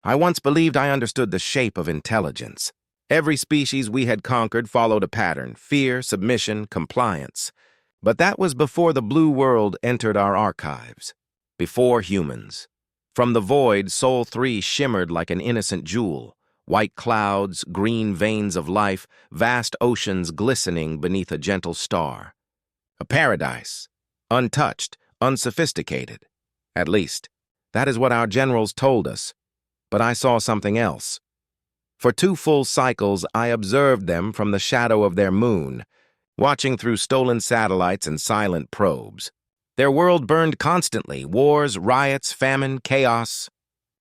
I once believed I understood the shape of intelligence. Every species we had conquered followed a pattern: fear, submission, compliance. But that was before the blue world entered our archives. Before humans. From the void, Sol 3 shimmered like an innocent jewel. White clouds, green veins of life, vast oceans glistening beneath a gentle star. A paradise. Untouched, unsophisticated. At least, that is what our generals told us. But I saw something else. For 2 full cycles, I observed them from the shadow of their moon, watching through stolen satellites and silent probes. Their world burned constantly: wars, riots, famine, chaos.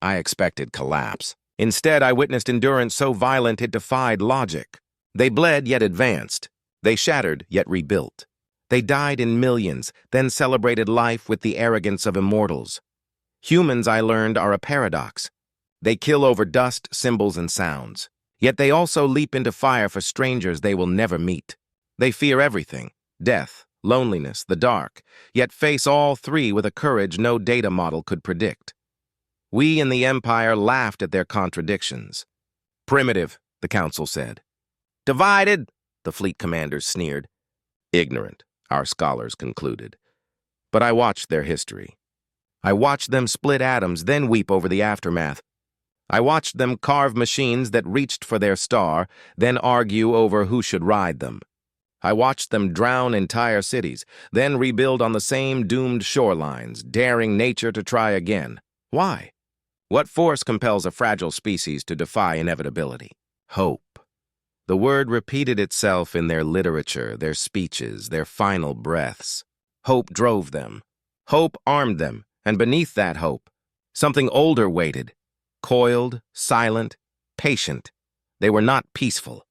I expected collapse. Instead, I witnessed endurance so violent it defied logic. They bled yet advanced. They shattered yet rebuilt. They died in millions, then celebrated life with the arrogance of immortals. Humans, I learned, are a paradox. They kill over dust, symbols, and sounds. Yet they also leap into fire for strangers they will never meet. They fear everything: death, loneliness, the dark, yet face all 3 with a courage no data model could predict. We in the Empire laughed at their contradictions. Primitive, the Council said. Divided, the fleet commanders sneered. Ignorant, our scholars concluded. But I watched their history. I watched them split atoms, then weep over the aftermath. I watched them carve machines that reached for their star, then argue over who should ride them. I watched them drown entire cities, then rebuild on the same doomed shorelines, daring nature to try again. Why? What force compels a fragile species to defy inevitability? Hope. The word repeated itself in their literature, their speeches, their final breaths. Hope drove them. Hope armed them, and beneath that hope, something older waited. Coiled, silent, patient. They were not peaceful.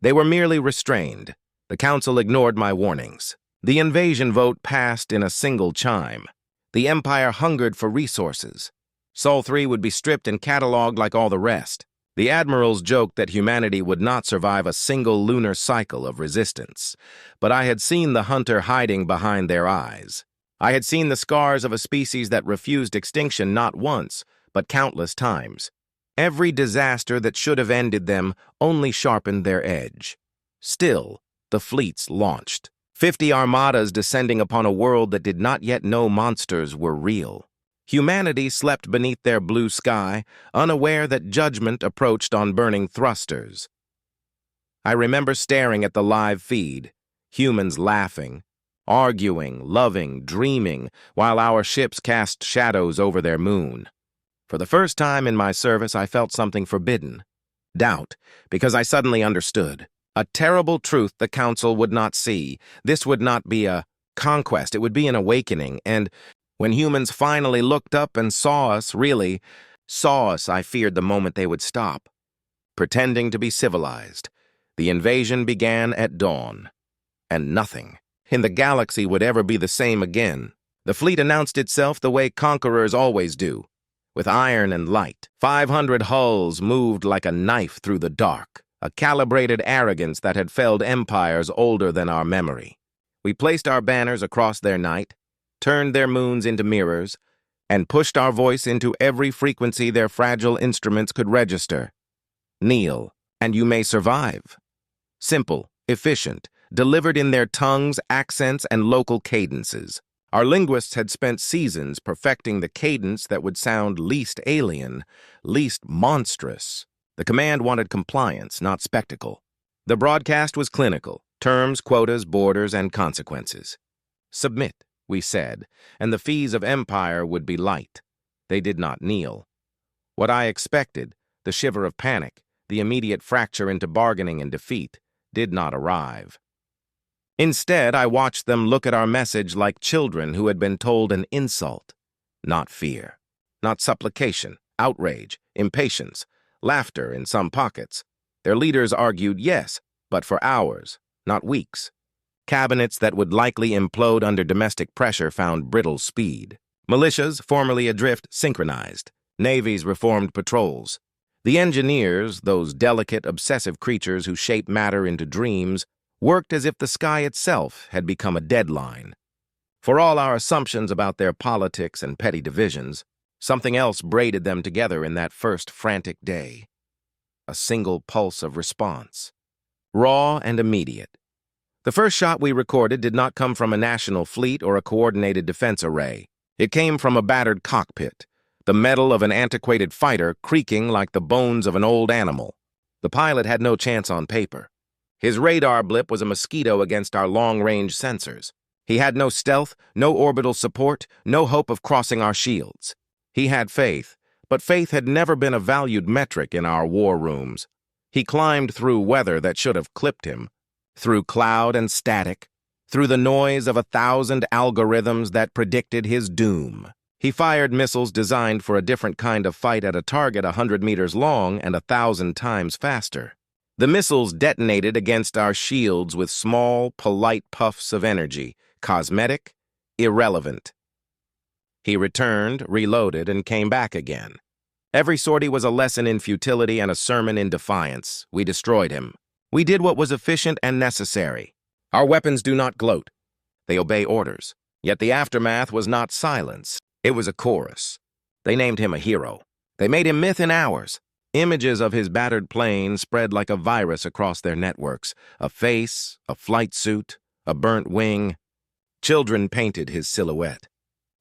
They were merely restrained. The Council ignored my warnings. The invasion vote passed in a single chime. The Empire hungered for resources. Sol 3 would be stripped and catalogued like all the rest. The admirals joked that humanity would not survive a single lunar cycle of resistance. But I had seen the hunter hiding behind their eyes. I had seen the scars of a species that refused extinction not once, but countless times. Every disaster that should have ended them only sharpened their edge. Still, the fleets launched. 50 armadas descending upon a world that did not yet know monsters were real. Humanity slept beneath their blue sky, unaware that judgment approached on burning thrusters. I remember staring at the live feed, humans laughing, arguing, loving, dreaming, while our ships cast shadows over their moon. For the first time in my service, I felt something forbidden. Doubt, because I suddenly understood. A terrible truth the Council would not see. This would not be a conquest, it would be an awakening, and when humans finally looked up and saw us, really saw us, I feared the moment they would stop. Pretending to be civilized, the invasion began at dawn. And nothing in the galaxy would ever be the same again. The fleet announced itself the way conquerors always do, with iron and light. 500 hulls moved like a knife through the dark, a calibrated arrogance that had felled empires older than our memory. We placed our banners across their night, turned their moons into mirrors, and pushed our voice into every frequency their fragile instruments could register. Kneel, and you may survive. Simple, efficient, delivered in their tongues, accents, and local cadences. Our linguists had spent seasons perfecting the cadence that would sound least alien, least monstrous. The command wanted compliance, not spectacle. The broadcast was clinical: terms, quotas, borders, and consequences. Submit, we said, and the fees of empire would be light. They did not kneel. What I expected, the shiver of panic, the immediate fracture into bargaining and defeat, did not arrive. Instead, I watched them look at our message like children who had been told an insult. Not fear, not supplication, outrage, impatience, laughter in some pockets. Their leaders argued yes, but for hours, not weeks. Cabinets that would likely implode under domestic pressure found brittle speed. Militias, formerly adrift, synchronized. Navies reformed patrols. The engineers, those delicate, obsessive creatures who shape matter into dreams, worked as if the sky itself had become a deadline. For all our assumptions about their politics and petty divisions, Something else braided them together in that first frantic day. A single pulse of response. Raw and immediate. The first shot we recorded did not come from a national fleet or a coordinated defense array. It came from a battered cockpit, the metal of an antiquated fighter creaking like the bones of an old animal. The pilot had no chance on paper. His radar blip was a mosquito against our long-range sensors. He had no stealth, no orbital support, no hope of crossing our shields. He had faith, but faith had never been a valued metric in our war rooms. He climbed through weather that should have clipped him, through cloud and static, through the noise of 1,000 algorithms that predicted his doom. He fired missiles designed for a different kind of fight at a target 100 meters long and 1,000 times faster. The missiles detonated against our shields with small, polite puffs of energy, cosmetic, irrelevant. He returned, reloaded, and came back again. Every sortie was a lesson in futility and a sermon in defiance. We destroyed him. We did what was efficient and necessary. Our weapons do not gloat. They obey orders. Yet the aftermath was not silence. It was a chorus. They named him a hero. They made him myth in hours. Images of his battered plane spread like a virus across their networks. A face, a flight suit, a burnt wing. Children painted his silhouette.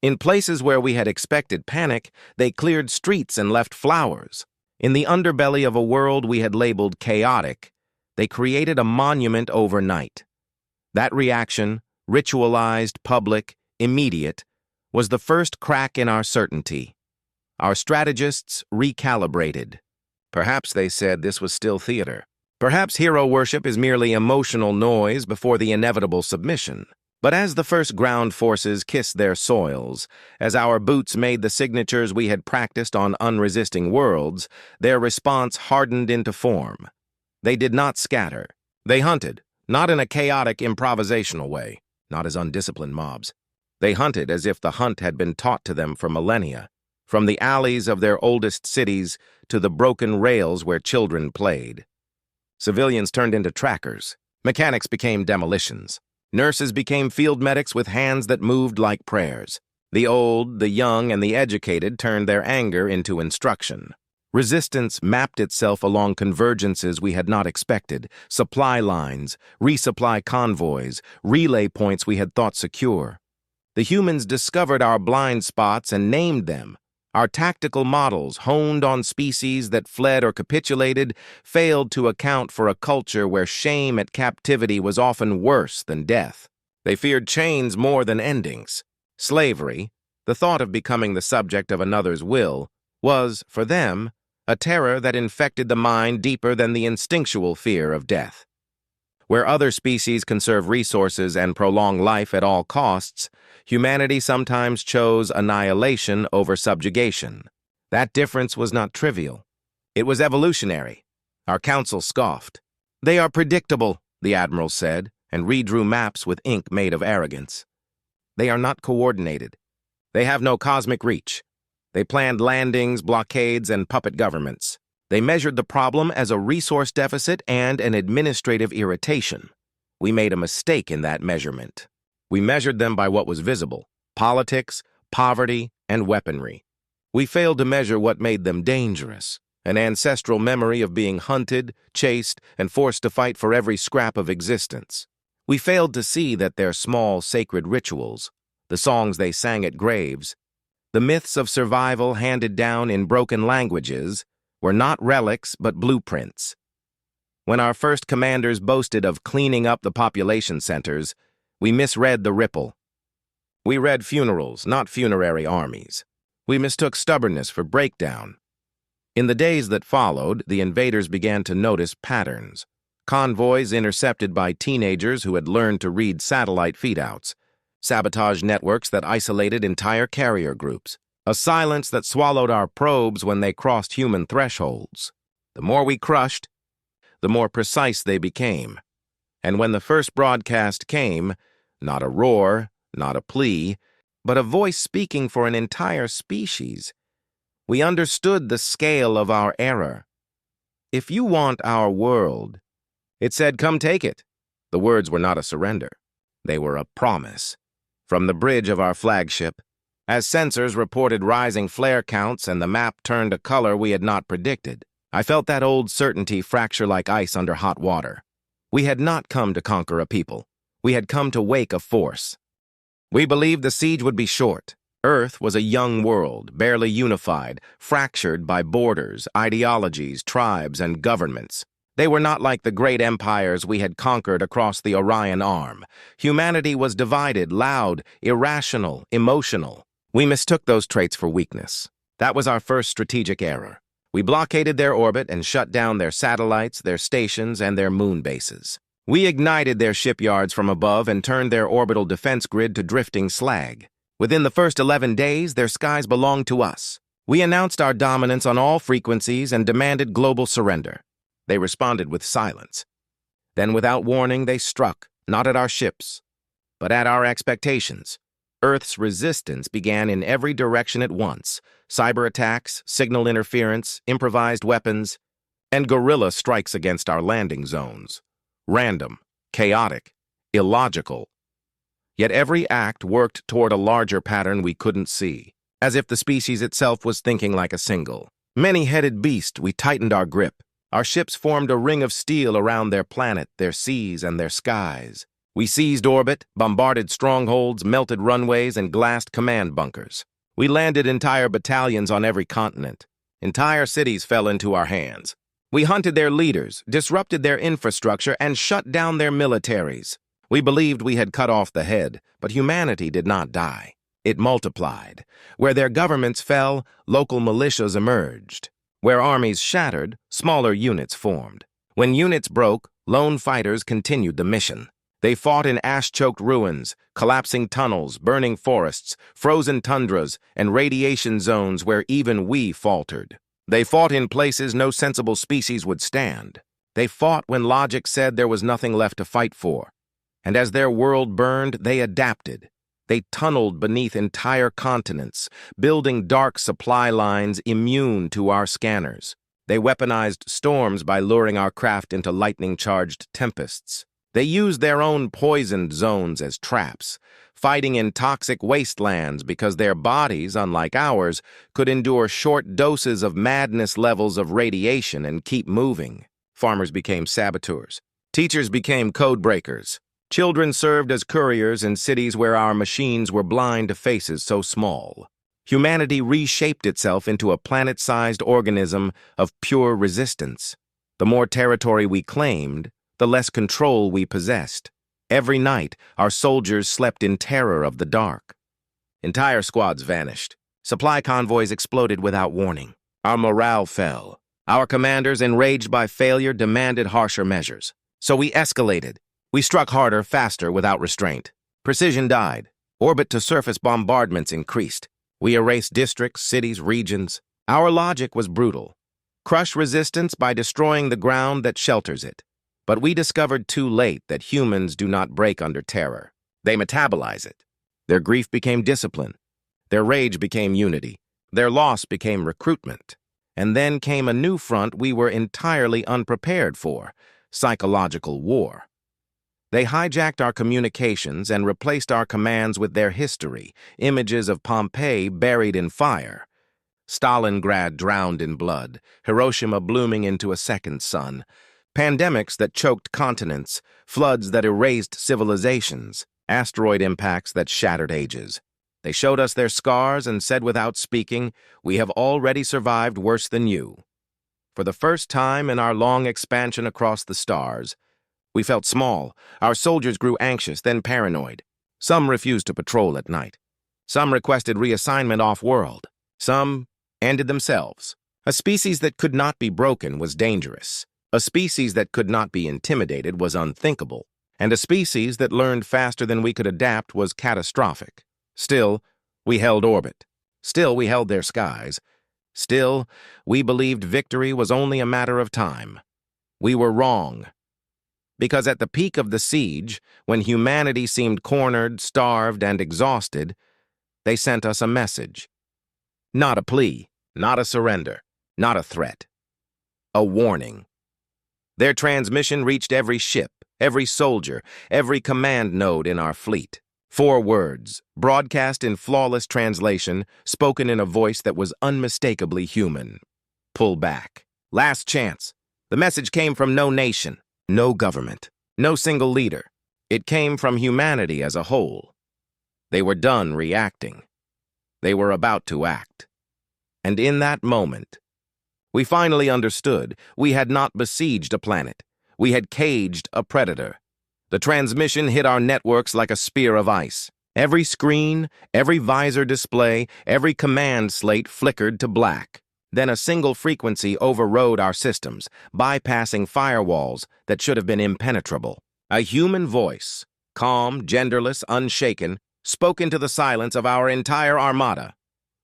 In places where we had expected panic, they cleared streets and left flowers. In the underbelly of a world we had labeled chaotic, they created a monument overnight. That reaction, ritualized, public, immediate, was the first crack in our certainty. Our strategists recalibrated. Perhaps they said this was still theater. Perhaps hero worship is merely emotional noise before the inevitable submission. But as the first ground forces kissed their soils, as our boots made the signatures we had practiced on unresisting worlds, their response hardened into form. They did not scatter. They hunted, not in a chaotic improvisational way, not as undisciplined mobs. They hunted as if the hunt had been taught to them for millennia, from the alleys of their oldest cities to the broken rails where children played. Civilians turned into trackers. Mechanics became demolitions. Nurses became field medics with hands that moved like prayers. The old, the young, and the educated turned their anger into instruction. Resistance mapped itself along convergences we had not expected, supply lines, resupply convoys, relay points we had thought secure. The humans discovered our blind spots and named them. Our tactical models, honed on species that fled or capitulated, failed to account for a culture where shame at captivity was often worse than death. They feared chains more than endings. Slavery, the thought of becoming the subject of another's will, was, for them, a terror that infected the mind deeper than the instinctual fear of death. Where other species conserve resources and prolong life at all costs, humanity sometimes chose annihilation over subjugation. That difference was not trivial. It was evolutionary. Our council scoffed. "They are predictable," the admiral said, and redrew maps with ink made of arrogance. "They are not coordinated. They have no cosmic reach. They planned landings, blockades, and puppet governments. They measured the problem as a resource deficit and an administrative irritation. We made a mistake in that measurement. We measured them by what was visible: politics, poverty, and weaponry. We failed to measure what made them dangerous: an ancestral memory of being hunted, chased, and forced to fight for every scrap of existence. We failed to see that their small, sacred rituals, the songs they sang at graves, the myths of survival handed down in broken languages, were not relics but blueprints. When our first commanders boasted of cleaning up the population centers, we misread the ripple. We read funerals, not funerary armies. We mistook stubbornness for breakdown. In the days that followed, the invaders began to notice patterns. Convoys intercepted by teenagers who had learned to read satellite feedouts, sabotage networks that isolated entire carrier groups, a silence that swallowed our probes when they crossed human thresholds. The more we crushed, the more precise they became. And when the first broadcast came, not a roar, not a plea, but a voice speaking for an entire species, we understood the scale of our error. "If you want our world," it said, "come take it." The words were not a surrender. They were a promise. From the bridge of our flagship, As sensors reported rising flare counts and the map turned a color we had not predicted, I felt that old certainty fracture like ice under hot water. We had not come to conquer a people. We had come to wake a force. We believed the siege would be short. Earth was a young world, barely unified, fractured by borders, ideologies, tribes, and governments. They were not like the great empires we had conquered across the Orion Arm. Humanity was divided, loud, irrational, emotional. We mistook those traits for weakness. That was our first strategic error. We blockaded their orbit and shut down their satellites, their stations, and their moon bases. We ignited their shipyards from above and turned their orbital defense grid to drifting slag. Within the first 11 days, their skies belonged to us. We announced our dominance on all frequencies and demanded global surrender. They responded with silence. Then, without warning, they struck, not at our ships, but at our expectations. Earth's resistance began in every direction at once: cyber attacks, signal interference, improvised weapons, and guerrilla strikes against our landing zones. Random, chaotic, illogical. Yet every act worked toward a larger pattern we couldn't see, as if the species itself was thinking like a single. Many-headed beast, we tightened our grip. Our ships formed a ring of steel around their planet, their seas, and their skies. We seized orbit, bombarded strongholds, melted runways, and glassed command bunkers. We landed entire battalions on every continent. Entire cities fell into our hands. We hunted their leaders, disrupted their infrastructure, and shut down their militaries. We believed we had cut off the head, but humanity did not die. It multiplied. Where their governments fell, local militias emerged. Where armies shattered, smaller units formed. When units broke, lone fighters continued the mission. They fought in ash-choked ruins, collapsing tunnels, burning forests, frozen tundras, and radiation zones where even we faltered. They fought in places no sensible species would stand. They fought when logic said there was nothing left to fight for. And as their world burned, they adapted. They tunneled beneath entire continents, building dark supply lines immune to our scanners. They weaponized storms by luring our craft into lightning-charged tempests. They used their own poisoned zones as traps, fighting in toxic wastelands because their bodies, unlike ours, could endure short doses of madness levels of radiation and keep moving. Farmers became saboteurs. Teachers became code breakers. Children served as couriers in cities where our machines were blind to faces so small. Humanity reshaped itself into a planet-sized organism of pure resistance. The more territory we claimed, the less control we possessed. Every night, our soldiers slept in terror of the dark. Entire squads vanished. Supply convoys exploded without warning. Our morale fell. Our commanders, enraged by failure, demanded harsher measures. So we escalated. We struck harder, faster, without restraint. Precision died. Orbit-to-surface bombardments increased. We erased districts, cities, regions. Our logic was brutal. Crush resistance by destroying the ground that shelters it. But we discovered too late that humans do not break under terror. They metabolize it. Their grief became discipline. Their rage became unity. Their loss became recruitment. And then came a new front we were entirely unprepared for: psychological war. They hijacked our communications and replaced our commands with their history, images of Pompeii buried in fire, Stalingrad drowned in blood, Hiroshima blooming into a second sun, pandemics that choked continents, floods that erased civilizations, asteroid impacts that shattered ages. They showed us their scars and said without speaking, "We have already survived worse than you." For the first time in our long expansion across the stars, we felt small. Our soldiers grew anxious, then paranoid. Some refused to patrol at night. Some requested reassignment off-world. Some ended themselves. A species that could not be broken was dangerous. A species that could not be intimidated was unthinkable. And a species that learned faster than we could adapt was catastrophic. Still, we held orbit. Still, we held their skies. Still, we believed victory was only a matter of time. We were wrong. Because at the peak of the siege, when humanity seemed cornered, starved, and exhausted, they sent us a message. Not a plea, not a surrender, not a threat. A warning. Their transmission reached every ship, every soldier, every command node in our fleet. 4 words, broadcast in flawless translation, spoken in a voice that was unmistakably human. Pull back. Last chance. The message came from no nation, no government, no single leader. It came from humanity as a whole. They were done reacting. They were about to act. And in that moment, we finally understood we had not besieged a planet. We had caged a predator. The transmission hit our networks like a spear of ice. Every screen, every visor display, every command slate flickered to black. Then a single frequency overrode our systems, bypassing firewalls that should have been impenetrable. A human voice, calm, genderless, unshaken, spoke into the silence of our entire armada.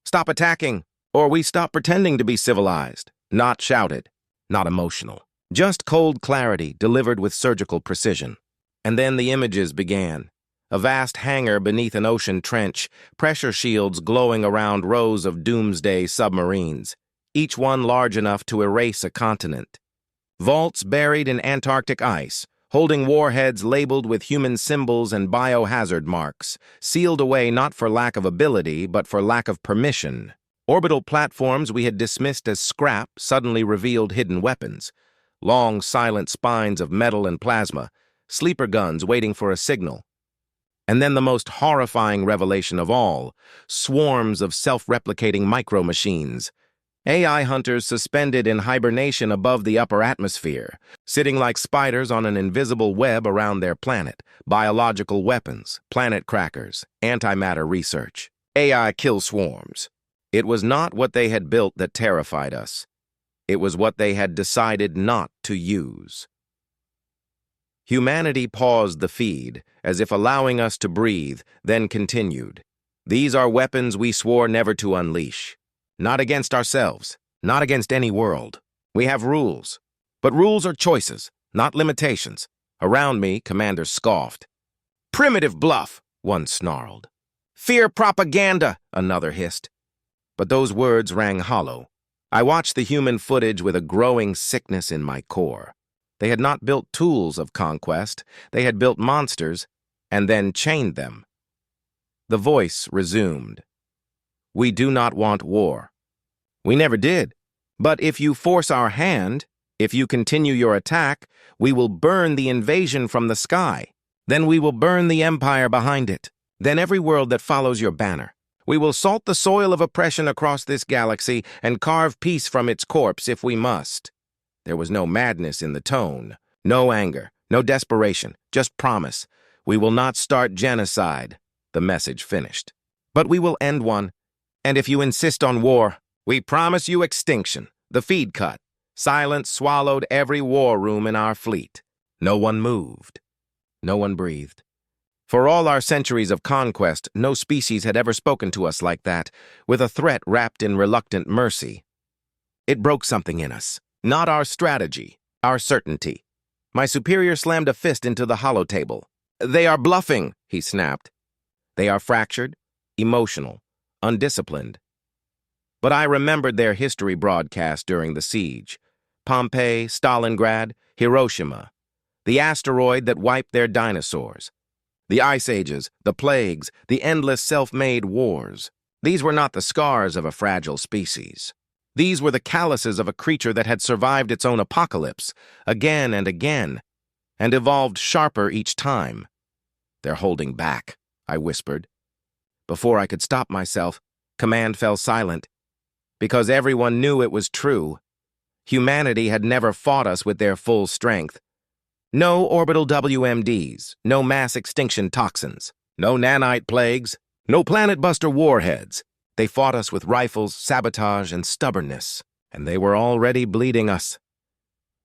Stop attacking, or we stop pretending to be civilized. Not shouted, not emotional. Just cold clarity delivered with surgical precision. And then the images began. A vast hangar beneath an ocean trench, pressure shields glowing around rows of doomsday submarines, each one large enough to erase a continent. Vaults buried in Antarctic ice, holding warheads labeled with human symbols and biohazard marks, sealed away not for lack of ability, but for lack of permission. Orbital platforms we had dismissed as scrap suddenly revealed hidden weapons. Long, silent spines of metal and plasma, sleeper guns waiting for a signal. And then the most horrifying revelation of all, swarms of self-replicating micro-machines. AI hunters suspended in hibernation above the upper atmosphere, sitting like spiders on an invisible web around their planet. Biological weapons, planet crackers, antimatter research. AI kill swarms. It was not what they had built that terrified us. It was what they had decided not to use. Humanity paused the feed, as if allowing us to breathe, then continued. These are weapons we swore never to unleash. Not against ourselves, not against any world. We have rules. But rules are choices, not limitations. Around me, commanders scoffed. Primitive bluff, one snarled. Fear propaganda, another hissed. But those words rang hollow. I watched the human footage with a growing sickness in my core. They had not built tools of conquest. They had built monsters and then chained them. The voice resumed. We do not want war. We never did. But if you force our hand, if you continue your attack, we will burn the invasion from the sky. Then we will burn the empire behind it. Then every world that follows your banner. We will salt the soil of oppression across this galaxy and carve peace from its corpse if we must. There was no madness in the tone, no anger, no desperation, just promise. We will not start genocide, the message finished. But we will end one. And if you insist on war, we promise you extinction. The feed cut. Silence swallowed every war room in our fleet. No one moved. No one breathed. For all our centuries of conquest, no species had ever spoken to us like that, with a threat wrapped in reluctant mercy. It broke something in us. Not our strategy, our certainty. My superior slammed a fist into the hollow table. They are bluffing, he snapped. They are fractured, emotional, undisciplined. But I remembered their history broadcast during the siege. Pompeii, Stalingrad, Hiroshima. The asteroid that wiped their dinosaurs. The ice ages, the plagues, the endless self-made wars. These were not the scars of a fragile species. These were the calluses of a creature that had survived its own apocalypse, again and again, and evolved sharper each time. They're holding back, I whispered. Before I could stop myself, command fell silent, because everyone knew it was true. Humanity had never fought us with their full strength. No orbital WMDs, no mass extinction toxins, no nanite plagues, no planet-buster warheads. They fought us with rifles, sabotage, and stubbornness, and they were already bleeding us.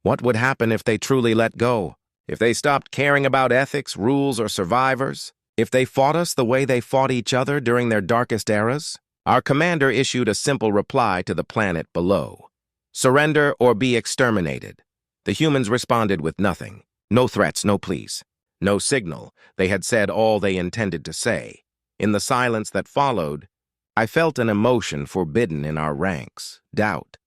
What would happen if they truly let go? If they stopped caring about ethics, rules, or survivors? If they fought us the way they fought each other during their darkest eras? Our commander issued a simple reply to the planet below. Surrender or be exterminated. The humans responded with nothing. No threats, no pleas. No signal. They had said all they intended to say. In the silence that followed, I felt an emotion forbidden in our ranks, doubt.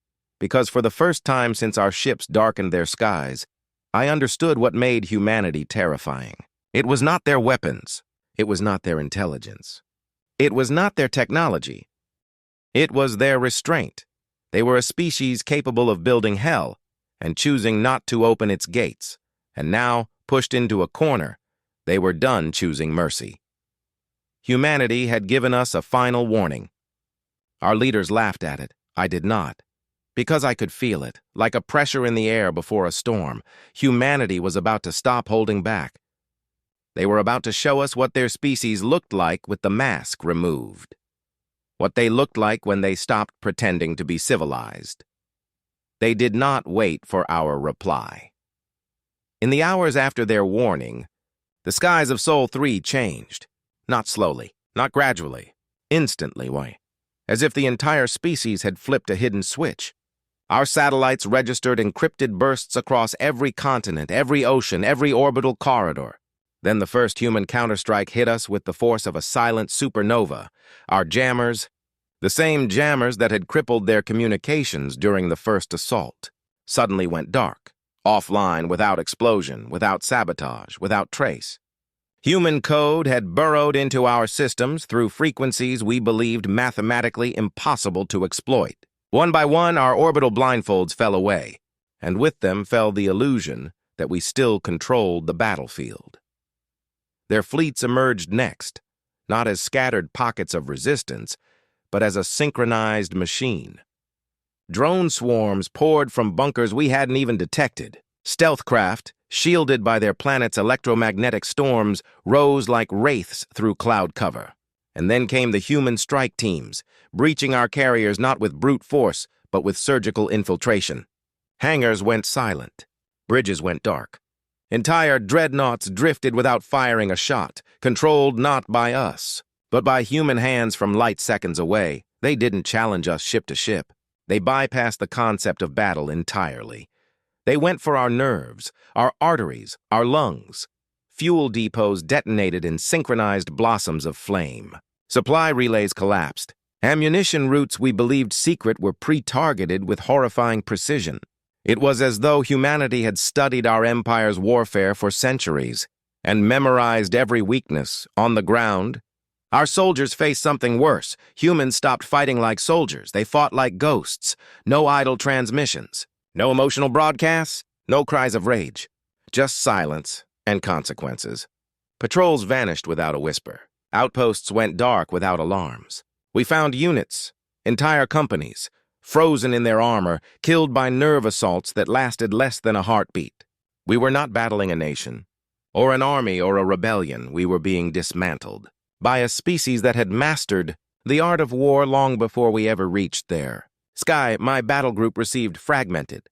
Because for the first time since our ships darkened their skies, I understood what made humanity terrifying. It was not their weapons. It was not their intelligence. It was not their technology. It was their restraint. They were a species capable of building hell and choosing not to open its gates. And now, pushed into a corner, they were done choosing mercy. Humanity had given us a final warning. Our leaders laughed at it. I did not. Because I could feel it, like a pressure in the air before a storm. Humanity was about to stop holding back. They were about to show us what their species looked like with the mask removed. What they looked like when they stopped pretending to be civilized. They did not wait for our reply. In the hours after their warning, the skies of Sol 3 changed. Not slowly, not gradually, instantly, as if the entire species had flipped a hidden switch. Our satellites registered encrypted bursts across every continent, every ocean, every orbital corridor. Then the first human counterstrike hit us with the force of a silent supernova. Our jammers, the same jammers that had crippled their communications during the first assault, suddenly went dark, offline without explosion, without sabotage, without trace. Human code had burrowed into our systems through frequencies we believed mathematically impossible to exploit. One by one, our orbital blindfolds fell away, and with them fell the illusion that we still controlled the battlefield. Their fleets emerged next, not as scattered pockets of resistance, but as a synchronized machine. Drone swarms poured from bunkers we hadn't even detected. Stealth craft, shielded by their planet's electromagnetic storms, rose like wraiths through cloud cover. And then came the human strike teams, breaching our carriers not with brute force, but with surgical infiltration. Hangars went silent. Bridges went dark. Entire dreadnoughts drifted without firing a shot, controlled not by us, but by human hands from light seconds away. They didn't challenge us ship to ship. They bypassed the concept of battle entirely. They went for our nerves, our arteries, our lungs. Fuel depots detonated in synchronized blossoms of flame. Supply relays collapsed. Ammunition routes we believed secret were pre-targeted with horrifying precision. It was as though humanity had studied our empire's warfare for centuries and memorized every weakness on the ground. Our soldiers faced something worse. Humans stopped fighting like soldiers. They fought like ghosts. No idle transmissions. No emotional broadcasts. No cries of rage. Just silence and consequences. Patrols vanished without a whisper. Outposts went dark without alarms. We found units, entire companies, frozen in their armor, killed by nerve assaults that lasted less than a heartbeat. We were not battling a nation, or an army or a rebellion. We were being dismantled by a species that had mastered the art of war long before we ever reached there. Sky, my battle group received fragmented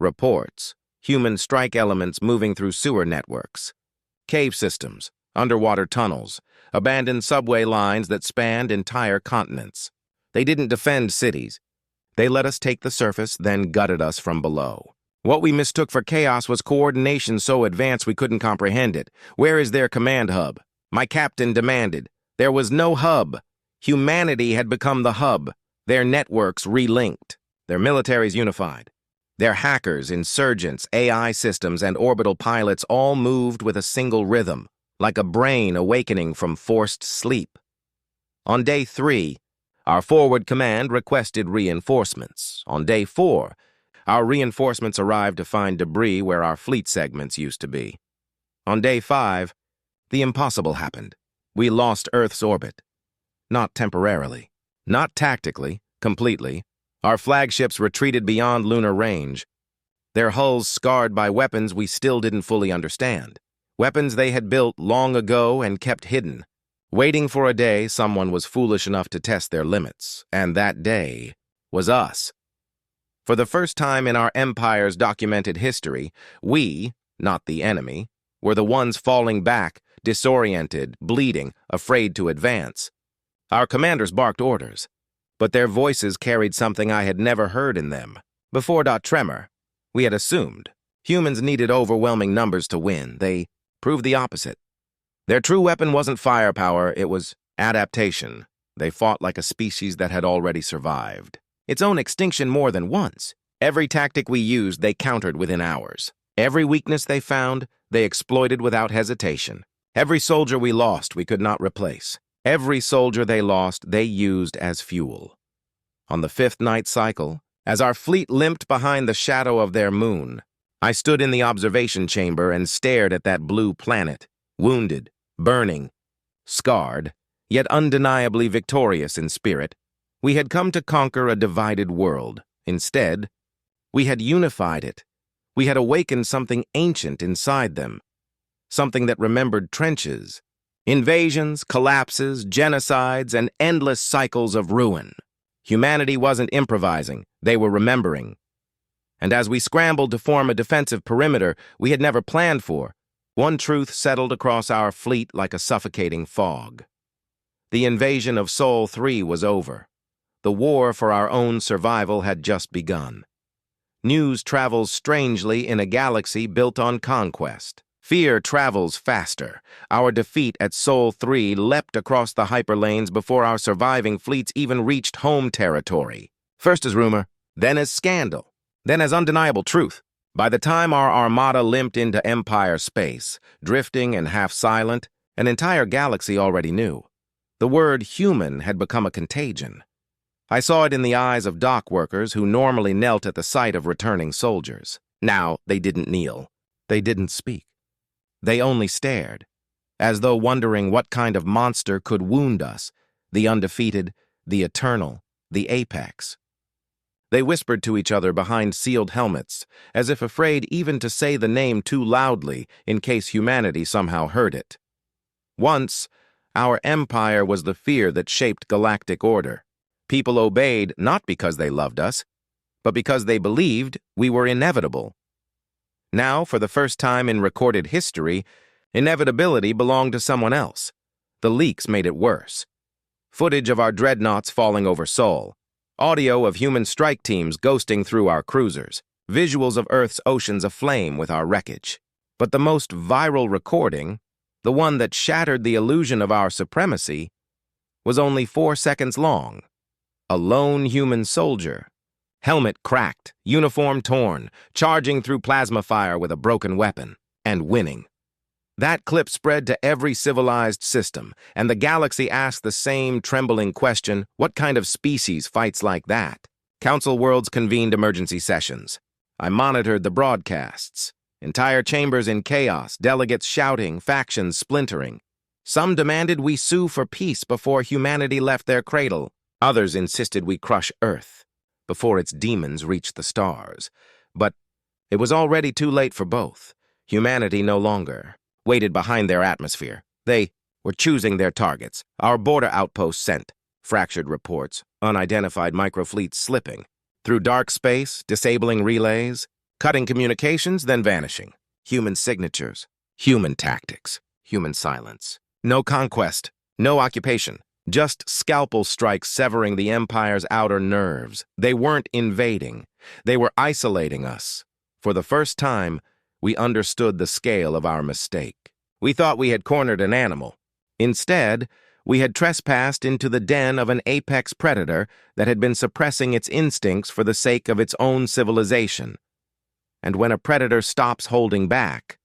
reports, human strike elements moving through sewer networks, cave systems, underwater tunnels, abandoned subway lines that spanned entire continents. They didn't defend cities. They let us take the surface, then gutted us from below. What we mistook for chaos was coordination so advanced we couldn't comprehend it. Where is their command hub? My captain demanded. There was no hub. Humanity had become the hub. Their networks relinked. Their militaries unified. Their hackers, insurgents, AI systems, and orbital pilots all moved with a single rhythm, like a brain awakening from forced sleep. On day 3, our forward command requested reinforcements. On day 4, our reinforcements arrived to find debris where our fleet segments used to be. On day 5, the impossible happened. We lost Earth's orbit. Not temporarily. Not tactically, completely. Our flagships retreated beyond lunar range. Their hulls scarred by weapons we still didn't fully understand. Weapons they had built long ago and kept hidden. Waiting for a day someone was foolish enough to test their limits, and that day was us. For the first time in our empire's documented history, we, not the enemy, were the ones falling back, disoriented, bleeding, afraid to advance. Our commanders barked orders, but their voices carried something I had never heard in them. Before .tremor, we had assumed humans needed overwhelming numbers to win. They proved the opposite. Their true weapon wasn't firepower, it was adaptation. They fought like a species that had already survived its own extinction more than once. Every tactic we used, they countered within hours. Every weakness they found, they exploited without hesitation. Every soldier we lost, we could not replace. Every soldier they lost, they used as fuel. On the fifth night cycle, as our fleet limped behind the shadow of their moon, I stood in the observation chamber and stared at that blue planet, wounded, burning, scarred, yet undeniably victorious in spirit. We had come to conquer a divided world. Instead, we had unified it. We had awakened something ancient inside them, something that remembered trenches, invasions, collapses, genocides, and endless cycles of ruin. Humanity wasn't improvising, they were remembering. And as we scrambled to form a defensive perimeter we had never planned for, one truth settled across our fleet like a suffocating fog. The invasion of Sol 3 was over. The war for our own survival had just begun. News travels strangely in a galaxy built on conquest. Fear travels faster. Our defeat at Sol 3 leapt across the hyperlanes before our surviving fleets even reached home territory. First as rumor, then as scandal, then as undeniable truth. By the time our armada limped into Empire space, drifting and half silent, an entire galaxy already knew. The word human had become a contagion. I saw it in the eyes of dock workers who normally knelt at the sight of returning soldiers. Now they didn't kneel. They didn't speak. They only stared, as though wondering what kind of monster could wound us, the undefeated, the eternal, the apex. They whispered to each other behind sealed helmets, as if afraid even to say the name too loudly in case humanity somehow heard it. Once, our empire was the fear that shaped galactic order. People obeyed not because they loved us, but because they believed we were inevitable. Now, for the first time in recorded history, inevitability belonged to someone else. The leaks made it worse. Footage of our dreadnoughts falling over Sol, audio of human strike teams ghosting through our cruisers, visuals of Earth's oceans aflame with our wreckage. But the most viral recording, the one that shattered the illusion of our supremacy, was only 4 seconds long. A lone human soldier, helmet cracked, uniform torn, charging through plasma fire with a broken weapon, and winning. That clip spread to every civilized system, and the galaxy asked the same trembling question: what kind of species fights like that? Council worlds convened emergency sessions. I monitored the broadcasts. Entire chambers in chaos, delegates shouting, factions splintering. Some demanded we sue for peace before humanity left their cradle. Others insisted we crush Earth before its demons reached the stars. But it was already too late for both. Humanity no longer waited behind their atmosphere. They were choosing their targets. Our border outposts sent fractured reports, unidentified microfleets slipping through dark space, disabling relays, cutting communications, then vanishing. Human signatures, human tactics, human silence. No conquest, no occupation. Just scalpel strikes severing the Empire's outer nerves. They weren't invading. They were isolating us. For the first time, we understood the scale of our mistake. We thought we had cornered an animal. Instead, we had trespassed into the den of an apex predator that had been suppressing its instincts for the sake of its own civilization. And when a predator stops holding back,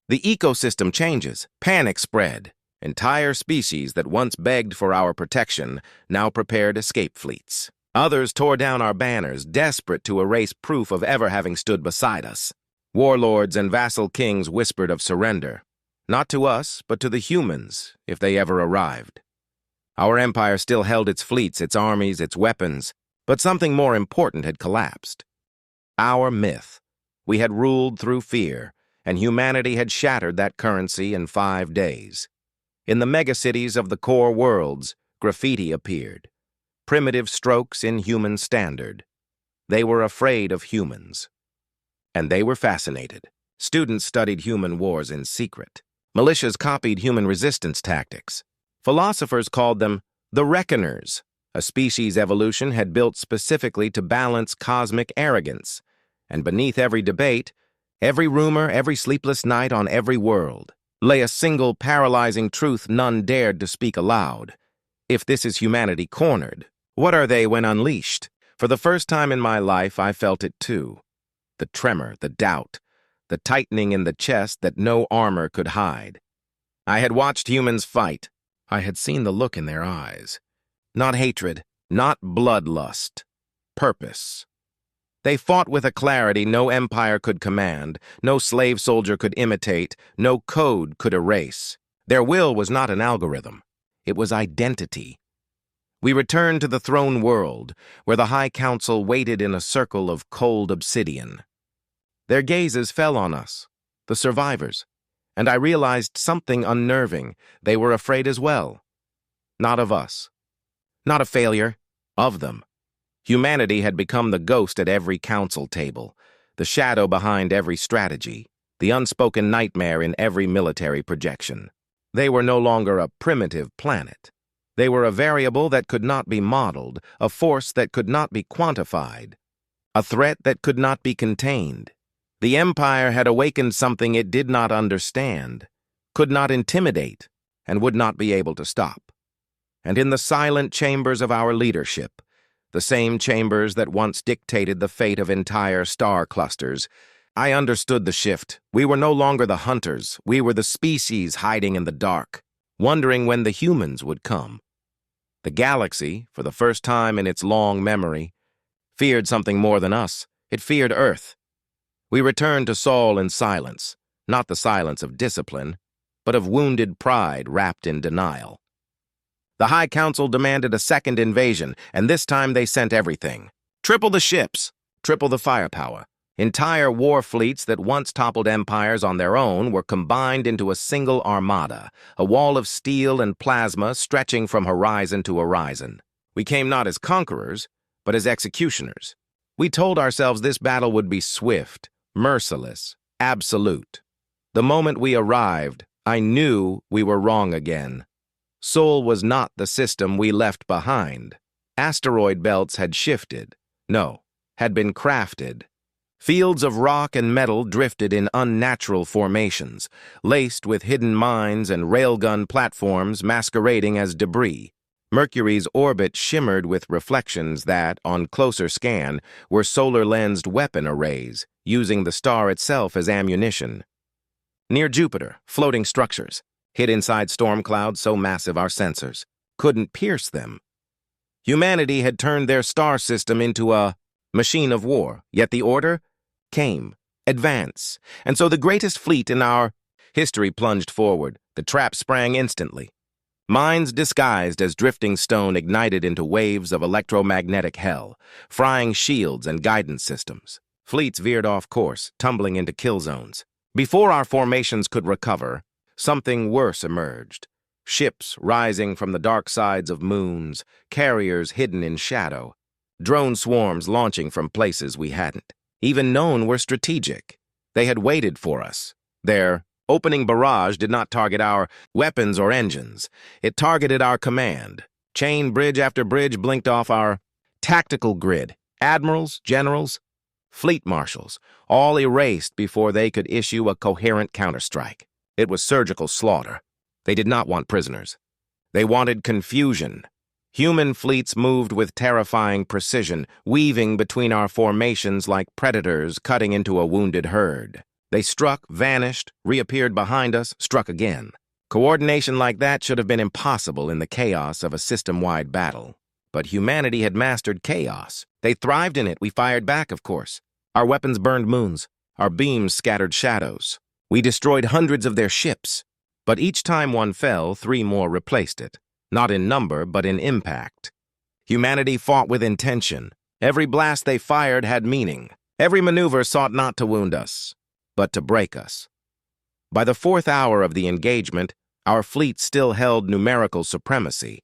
the ecosystem changes. Panic spread. Entire species that once begged for our protection now prepared escape fleets. Others tore down our banners, desperate to erase proof of ever having stood beside us. Warlords and vassal kings whispered of surrender, not to us, but to the humans, if they ever arrived. Our empire still held its fleets, its armies, its weapons, but something more important had collapsed. Our myth. We had ruled through fear, and humanity had shattered that currency in 5 days. In the megacities of the core worlds, graffiti appeared. Primitive strokes in human standard. They were afraid of humans. And they were fascinated. Students studied human wars in secret. Militias copied human resistance tactics. Philosophers called them the Reckoners, a species evolution had built specifically to balance cosmic arrogance. And beneath every debate, every rumor, every sleepless night on every world, lay a single paralyzing truth none dared to speak aloud. If this is humanity cornered, what are they when unleashed? For the first time in my life, I felt it too. The tremor, the doubt, the tightening in the chest that no armor could hide. I had watched humans fight. I had seen the look in their eyes. Not hatred, not bloodlust. Purpose. They fought with a clarity no empire could command, no slave soldier could imitate, no code could erase. Their will was not an algorithm. It was identity. We returned to the throne world, where the High Council waited in a circle of cold obsidian. Their gazes fell on us, the survivors, and I realized something unnerving. They were afraid as well. Not of us. Not of failure. Of them. Humanity had become the ghost at every council table, the shadow behind every strategy, the unspoken nightmare in every military projection. They were no longer a primitive planet. They were a variable that could not be modeled, a force that could not be quantified, a threat that could not be contained. The Empire had awakened something it did not understand, could not intimidate, and would not be able to stop. And in the silent chambers of our leadership, the same chambers that once dictated the fate of entire star clusters, I understood the shift. We were no longer the hunters. We were the species hiding in the dark, wondering when the humans would come. The galaxy, for the first time in its long memory, feared something more than us. It feared Earth. We returned to Saul in silence, not the silence of discipline, but of wounded pride wrapped in denial. The High Council demanded a second invasion, and this time they sent everything. Triple the ships, triple the firepower. Entire war fleets that once toppled empires on their own were combined into a single armada, a wall of steel and plasma stretching from horizon to horizon. We came not as conquerors, but as executioners. We told ourselves this battle would be swift, merciless, absolute. The moment we arrived, I knew we were wrong again. Sol was not the system we left behind. Asteroid belts had shifted. No, had been crafted. Fields of rock and metal drifted in unnatural formations, laced with hidden mines and railgun platforms masquerading as debris. Mercury's orbit shimmered with reflections that, on closer scan, were solar-lensed weapon arrays, using the star itself as ammunition. Near Jupiter, floating structures, hid inside storm clouds so massive our sensors couldn't pierce them. Humanity had turned their star system into a machine of war, yet the order came, advance, and so the greatest fleet in our history plunged forward. The trap sprang instantly. Mines disguised as drifting stone ignited into waves of electromagnetic hell, frying shields and guidance systems. Fleets veered off course, tumbling into kill zones. Before our formations could recover, something worse emerged. Ships rising from the dark sides of moons, carriers hidden in shadow, drone swarms launching from places we hadn't even known were strategic. They had waited for us. Their opening barrage did not target our weapons or engines. It targeted our command. Chain bridge after bridge blinked off our tactical grid. Admirals, generals, fleet marshals, all erased before they could issue a coherent counterstrike. It was surgical slaughter. They did not want prisoners. They wanted confusion. Human fleets moved with terrifying precision, weaving between our formations like predators cutting into a wounded herd. They struck, vanished, reappeared behind us, struck again. Coordination like that should have been impossible in the chaos of a system-wide battle. But humanity had mastered chaos. They thrived in it. We fired back, of course. Our weapons burned moons. Our beams scattered shadows. We destroyed hundreds of their ships. But each time one fell, 3 more replaced it. Not in number, but in impact. Humanity fought with intention. Every blast they fired had meaning. Every maneuver sought not to wound us, but to break us. By the 4th hour of the engagement, our fleet still held numerical supremacy.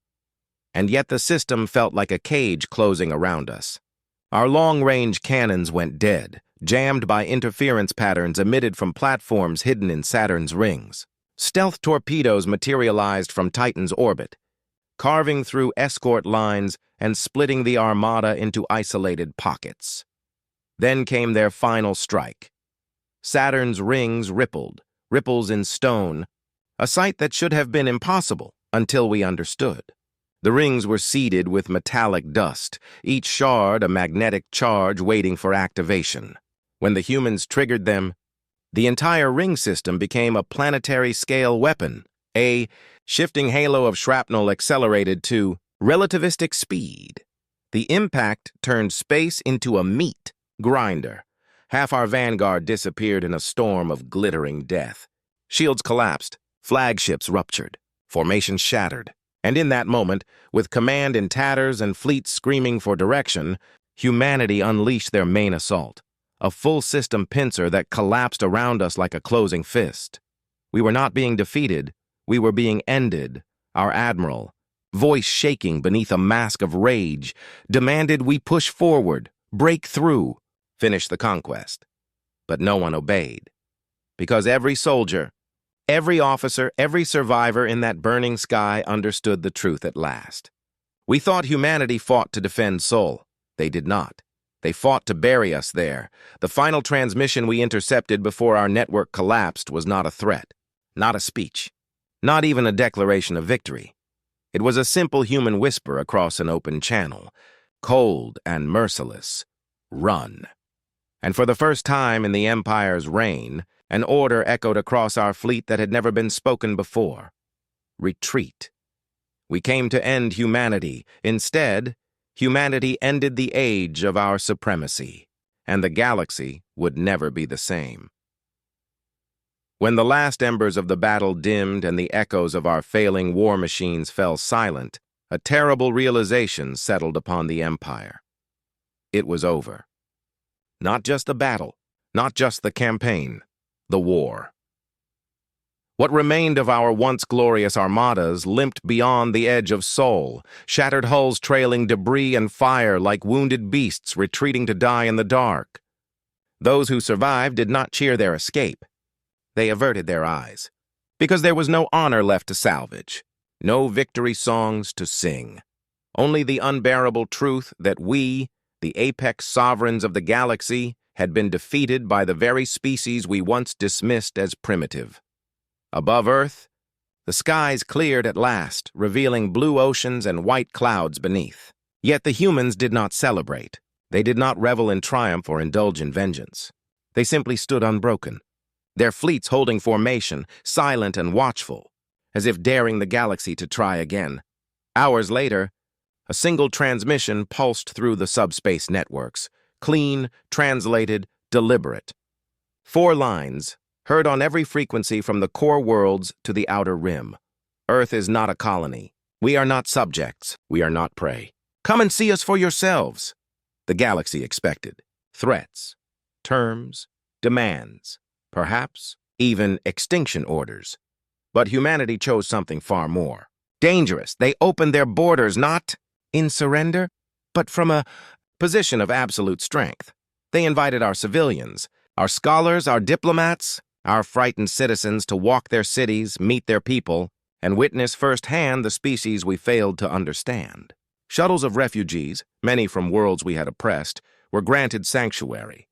And yet the system felt like a cage closing around us. Our long-range cannons went dead, jammed by interference patterns emitted from platforms hidden in Saturn's rings. Stealth torpedoes materialized from Titan's orbit, carving through escort lines and splitting the armada into isolated pockets. Then came their final strike. Saturn's rings rippled, ripples in stone, a sight that should have been impossible until we understood. The rings were seeded with metallic dust, each shard a magnetic charge waiting for activation. When the humans triggered them, the entire ring system became a planetary-scale weapon. A shifting halo of shrapnel accelerated to relativistic speed. The impact turned space into a meat grinder. Half our vanguard disappeared in a storm of glittering death. Shields collapsed, flagships ruptured, formations shattered. And in that moment, with command in tatters and fleets screaming for direction, humanity unleashed their main assault, a full-system pincer that collapsed around us like a closing fist. We were not being defeated, we were being ended. Our admiral, voice shaking beneath a mask of rage, demanded we push forward, break through, finish the conquest. But no one obeyed. Because every soldier, every officer, every survivor in that burning sky understood the truth at last. We thought humanity fought to defend Sol. They did not. They fought to bury us there. The final transmission we intercepted before our network collapsed was not a threat, not a speech, not even a declaration of victory. It was a simple human whisper across an open channel, cold and merciless. Run. And for the first time in the Empire's reign, an order echoed across our fleet that had never been spoken before. Retreat. We came to end humanity. Instead, humanity ended the age of our supremacy, and the galaxy would never be the same. When the last embers of the battle dimmed and the echoes of our failing war machines fell silent, a terrible realization settled upon the Empire. It was over. Not just the battle, not just the campaign, the war. What remained of our once glorious armadas limped beyond the edge of Sol, shattered hulls trailing debris and fire like wounded beasts retreating to die in the dark. Those who survived did not cheer their escape. They averted their eyes, because there was no honor left to salvage, no victory songs to sing. Only the unbearable truth that we, the apex sovereigns of the galaxy, had been defeated by the very species we once dismissed as primitive. Above Earth, the skies cleared at last, revealing blue oceans and white clouds beneath. Yet the humans did not celebrate. They did not revel in triumph or indulge in vengeance. They simply stood unbroken, their fleets holding formation, silent and watchful, as if daring the galaxy to try again. Hours later, a single transmission pulsed through the subspace networks, clean, translated, deliberate. 4 lines, heard on every frequency from the core worlds to the outer rim. Earth is not a colony. We are not subjects. We are not prey. Come and see us for yourselves. The galaxy expected. Threats, terms, demands, perhaps even extinction orders. But humanity chose something far more dangerous. They opened their borders not in surrender, but from a position of absolute strength. They invited our civilians, our scholars, our diplomats, our frightened citizens to walk their cities, meet their people, and witness firsthand the species we failed to understand. Shuttles of refugees, many from worlds we had oppressed, were granted sanctuary.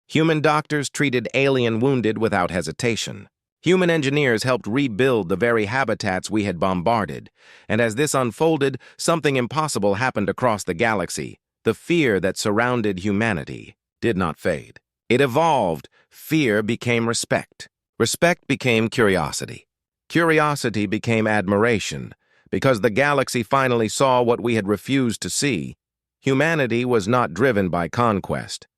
Human doctors treated alien wounded without hesitation. Human engineers helped rebuild the very habitats we had bombarded. And as this unfolded, something impossible happened across the galaxy. The fear that surrounded humanity did not fade. It evolved. Fear became respect. Respect became curiosity. Curiosity became admiration, because the galaxy finally saw what we had refused to see. Humanity was not driven by conquest,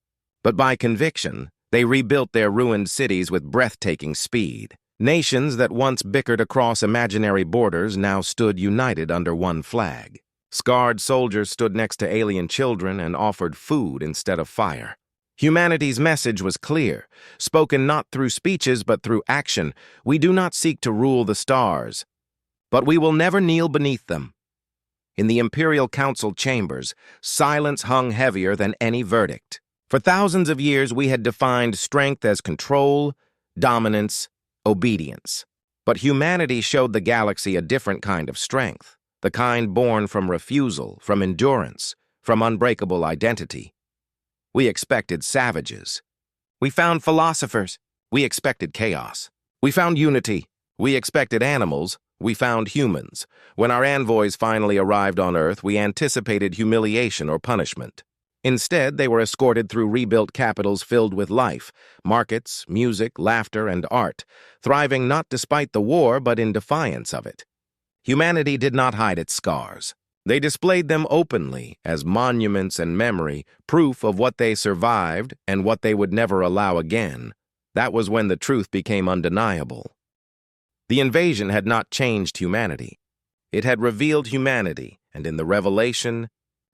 but by conviction. They rebuilt their ruined cities with breathtaking speed. Nations that once bickered across imaginary borders now stood united under one flag. Scarred soldiers stood next to alien children and offered food instead of fire. Humanity's message was clear, spoken not through speeches but through action. We do not seek to rule the stars, but we will never kneel beneath them. In the Imperial Council chambers, silence hung heavier than any verdict. For thousands of years, we had defined strength as control, dominance, obedience. But humanity showed the galaxy a different kind of strength, the kind born from refusal, from endurance, from unbreakable identity. We expected savages. We found philosophers. We expected chaos. We found unity. We expected animals. We found humans. When our envoys finally arrived on Earth, we anticipated humiliation or punishment. Instead, they were escorted through rebuilt capitals filled with life, markets, music, laughter, and art, thriving not despite the war but in defiance of it. Humanity did not hide its scars. They displayed them openly as monuments and memory, proof of what they survived and what they would never allow again. That was when the truth became undeniable. The invasion had not changed humanity. It had revealed humanity, and in the revelation,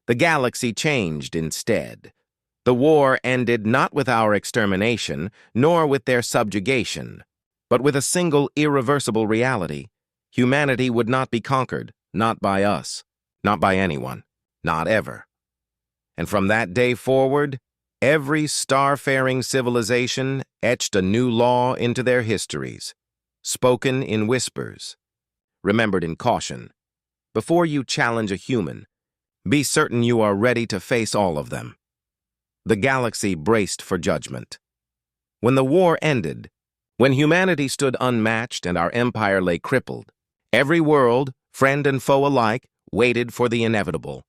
the galaxy changed instead. The war ended not with our extermination, nor with their subjugation, but with a single irreversible reality. Humanity would not be conquered, not by us, not by anyone, not ever. And from that day forward, every star-faring civilization etched a new law into their histories, spoken in whispers, remembered in caution. Before you challenge a human, be certain you are ready to face all of them. The galaxy braced for judgment. When the war ended, when humanity stood unmatched and our empire lay crippled, every world, friend and foe alike, waited for the inevitable.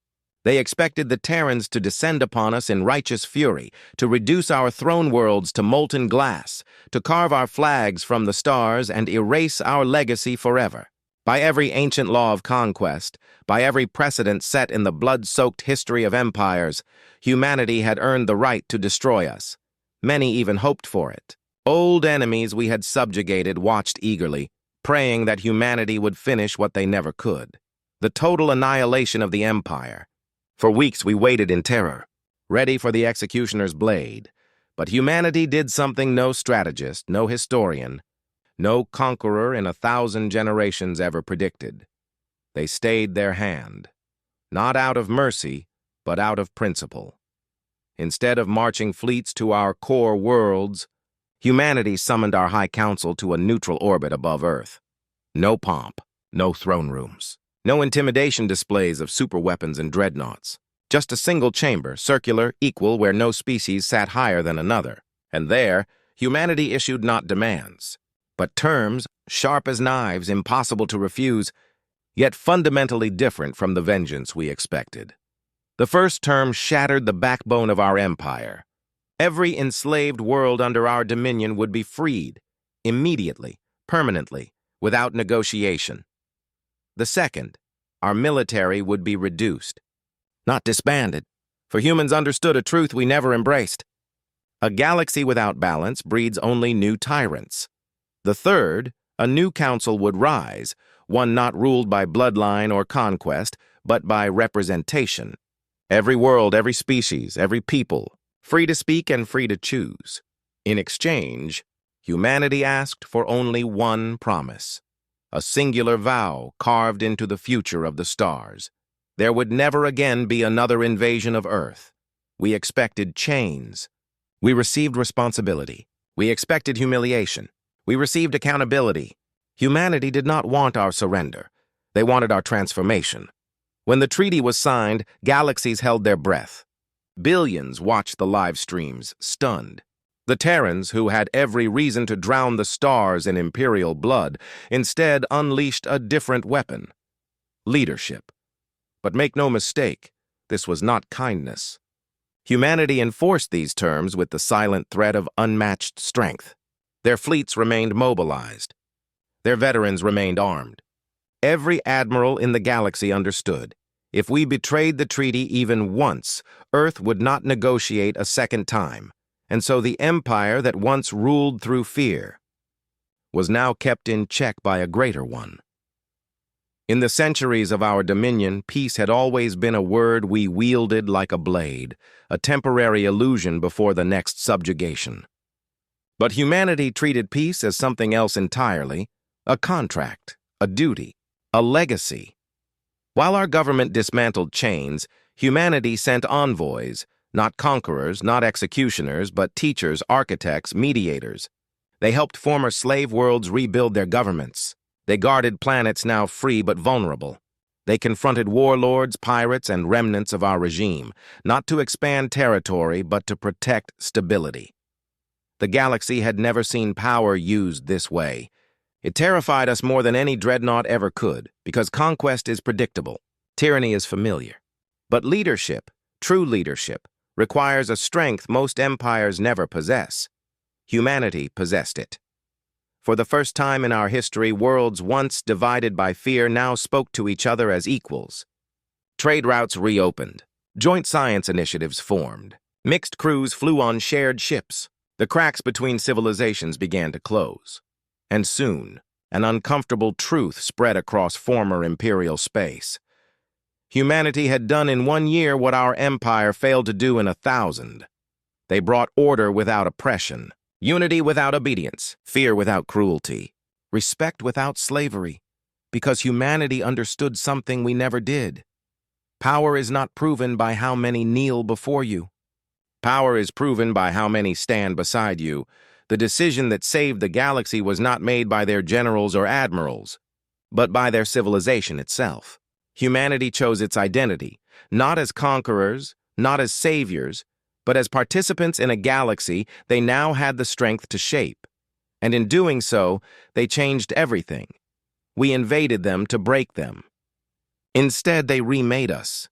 They expected the Terrans to descend upon us in righteous fury, to reduce our throne worlds to molten glass, to carve our flags from the stars and erase our legacy forever. By every ancient law of conquest, by every precedent set in the blood-soaked history of empires, humanity had earned the right to destroy us. Many even hoped for it. Old enemies we had subjugated watched eagerly, praying that humanity would finish what they never could. The total annihilation of the empire. For weeks we waited in terror, ready for the executioner's blade. But humanity did something no strategist, no historian, no conqueror in 1,000 generations ever predicted. They stayed their hand, not out of mercy, but out of principle. Instead of marching fleets to our core worlds, humanity summoned our High Council to a neutral orbit above Earth. No pomp, no throne rooms, no intimidation displays of superweapons and dreadnoughts. Just a single chamber, circular, equal, where no species sat higher than another. And there, humanity issued not demands, but terms, sharp as knives, impossible to refuse, yet fundamentally different from the vengeance we expected. The first term shattered the backbone of our empire. Every enslaved world under our dominion would be freed, immediately, permanently, without negotiation. The second, our military would be reduced, not disbanded, for humans understood a truth we never embraced. A galaxy without balance breeds only new tyrants. The third, a new council would rise, one not ruled by bloodline or conquest, but by representation. Every world, every species, every people, free to speak and free to choose. In exchange, humanity asked for only one promise, a singular vow carved into the future of the stars. There would never again be another invasion of Earth. We expected chains. We received responsibility. We expected humiliation. We received accountability. Humanity did not want our surrender. They wanted our transformation. When the treaty was signed, galaxies held their breath. Billions watched the live streams, stunned. The Terrans, who had every reason to drown the stars in imperial blood, instead unleashed a different weapon: leadership. But make no mistake, this was not kindness. Humanity enforced these terms with the silent threat of unmatched strength. Their fleets remained mobilized. Their veterans remained armed. Every admiral in the galaxy understood. If we betrayed the treaty even once, Earth would not negotiate a second time, and so the empire that once ruled through fear was now kept in check by a greater one. In the centuries of our dominion, peace had always been a word we wielded like a blade, a temporary illusion before the next subjugation. But humanity treated peace as something else entirely, a contract, a duty, a legacy. While our government dismantled chains, humanity sent envoys, not conquerors, not executioners, but teachers, architects, mediators. They helped former slave worlds rebuild their governments. They guarded planets now free but vulnerable. They confronted warlords, pirates, and remnants of our regime, not to expand territory, but to protect stability. The galaxy had never seen power used this way. It terrified us more than any dreadnought ever could, because conquest is predictable, tyranny is familiar. But leadership, true leadership, requires a strength most empires never possess. Humanity possessed it. For the first time in our history, worlds once divided by fear now spoke to each other as equals. Trade routes reopened. Joint science initiatives formed. Mixed crews flew on shared ships. The cracks between civilizations began to close. And soon, an uncomfortable truth spread across former imperial space. Humanity had done in 1 year what our empire failed to do in 1,000. They brought order without oppression, unity without obedience, fear without cruelty, respect without slavery, because humanity understood something we never did. Power is not proven by how many kneel before you. Power is proven by how many stand beside you. The decision that saved the galaxy was not made by their generals or admirals, but by their civilization itself. Humanity chose its identity, not as conquerors, not as saviors, but as participants in a galaxy they now had the strength to shape. And in doing so, they changed everything. We invaded them to break them. Instead, they remade us.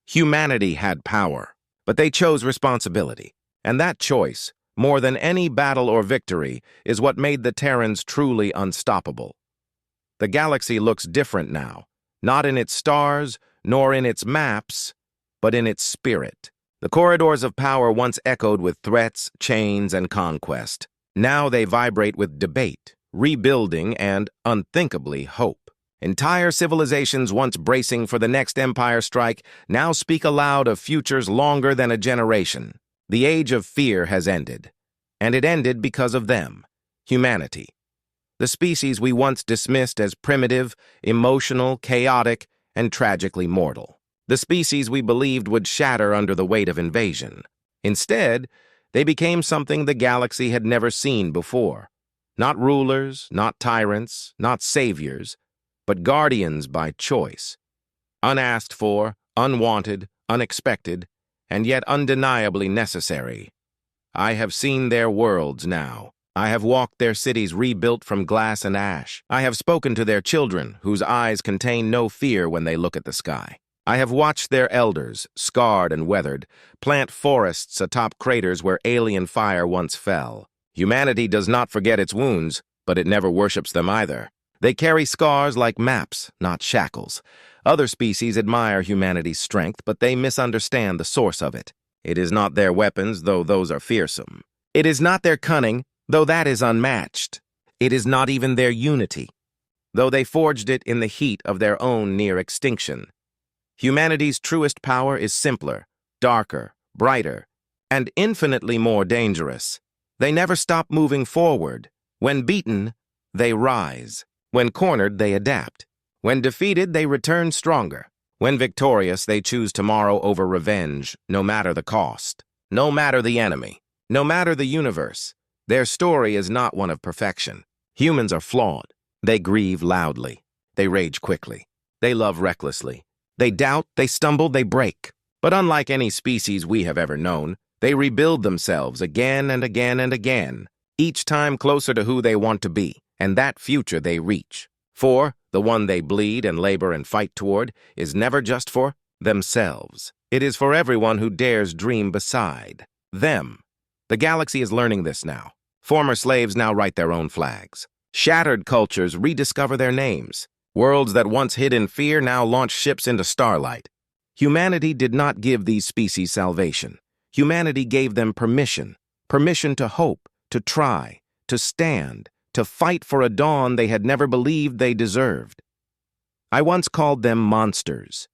Humanity had power, but they chose responsibility. And that choice, more than any battle or victory, is what made the Terrans truly unstoppable. The galaxy looks different now. Not in its stars, nor in its maps, but in its spirit. The corridors of power once echoed with threats, chains, and conquest. Now they vibrate with debate, rebuilding, and, unthinkably, hope. Entire civilizations once bracing for the next empire strike now speak aloud of futures longer than a generation. The age of fear has ended, and it ended because of them, humanity. The species we once dismissed as primitive, emotional, chaotic, and tragically mortal. The species we believed would shatter under the weight of invasion. Instead, they became something the galaxy had never seen before. Not rulers, not tyrants, not saviors, but guardians by choice. Unasked for, unwanted, unexpected, and yet undeniably necessary. I have seen their worlds now. I have walked their cities rebuilt from glass and ash. I have spoken to their children, whose eyes contain no fear when they look at the sky. I have watched their elders, scarred and weathered, plant forests atop craters where alien fire once fell. Humanity does not forget its wounds, but it never worships them either. They carry scars like maps, not shackles. Other species admire humanity's strength, but they misunderstand the source of it. It is not their weapons, though those are fearsome. It is not their cunning, though that is unmatched. It is not even their unity, though they forged it in the heat of their own near extinction. Humanity's truest power is simpler, darker, brighter, and infinitely more dangerous. They never stop moving forward. When beaten, they rise. When cornered, they adapt. When defeated, they return stronger. When victorious, they choose tomorrow over revenge, no matter the cost, no matter the enemy, no matter the universe. Their story is not one of perfection. Humans are flawed. They grieve loudly. They rage quickly. They love recklessly. They doubt, they stumble, they break. But unlike any species we have ever known, they rebuild themselves again and again and again, each time closer to who they want to be, and that future they reach. For the one they bleed and labor and fight toward is never just for themselves. It is for everyone who dares dream beside them. The galaxy is learning this now. Former slaves now write their own flags. Shattered cultures rediscover their names. Worlds that once hid in fear now launch ships into starlight. Humanity did not give these species salvation. Humanity gave them permission. Permission to hope, to try, to stand, to fight for a dawn they had never believed they deserved. I once called them monsters.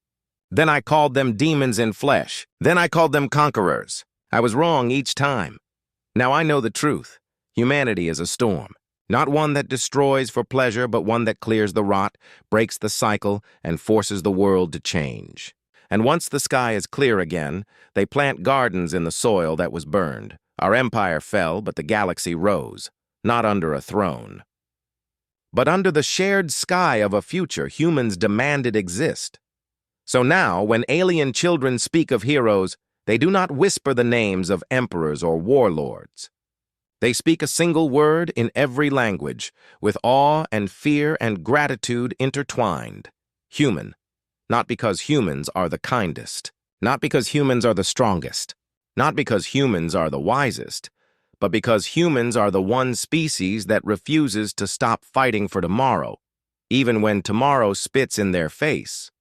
Then I called them demons in flesh. Then I called them conquerors. I was wrong each time. Now I know the truth. Humanity is a storm. Not one that destroys for pleasure, but one that clears the rot, breaks the cycle, and forces the world to change. And once the sky is clear again, they plant gardens in the soil that was burned. Our empire fell, but the galaxy rose, not under a throne, but under the shared sky of a future humans demanded exist. So now, when alien children speak of heroes, they do not whisper the names of emperors or warlords. They speak a single word in every language, with awe and fear and gratitude intertwined. Human. Not because humans are the kindest. Not because humans are the strongest. Not because humans are the wisest, but because humans are the one species that refuses to stop fighting for tomorrow, even when tomorrow spits in their face.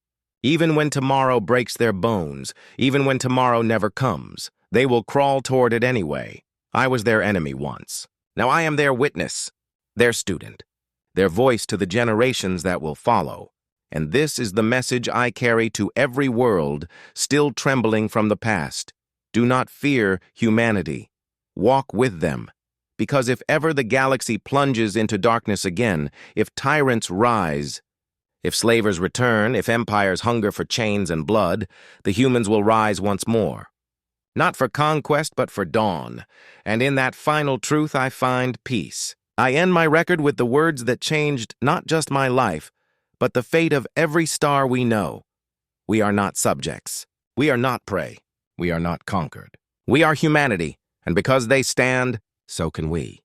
Even when tomorrow breaks their bones, even when tomorrow never comes, they will crawl toward it anyway. I was their enemy once. Now I am their witness, their student, their voice to the generations that will follow. And this is the message I carry to every world still trembling from the past. Do not fear humanity. Walk with them. Because if ever the galaxy plunges into darkness again, if tyrants rise, if slavers return, if empires hunger for chains and blood, the humans will rise once more. Not for conquest, but for dawn. And in that final truth, I find peace. I end my record with the words that changed not just my life, but the fate of every star we know. We are not subjects. We are not prey. We are not conquered. We are humanity, and because they stand, so can we.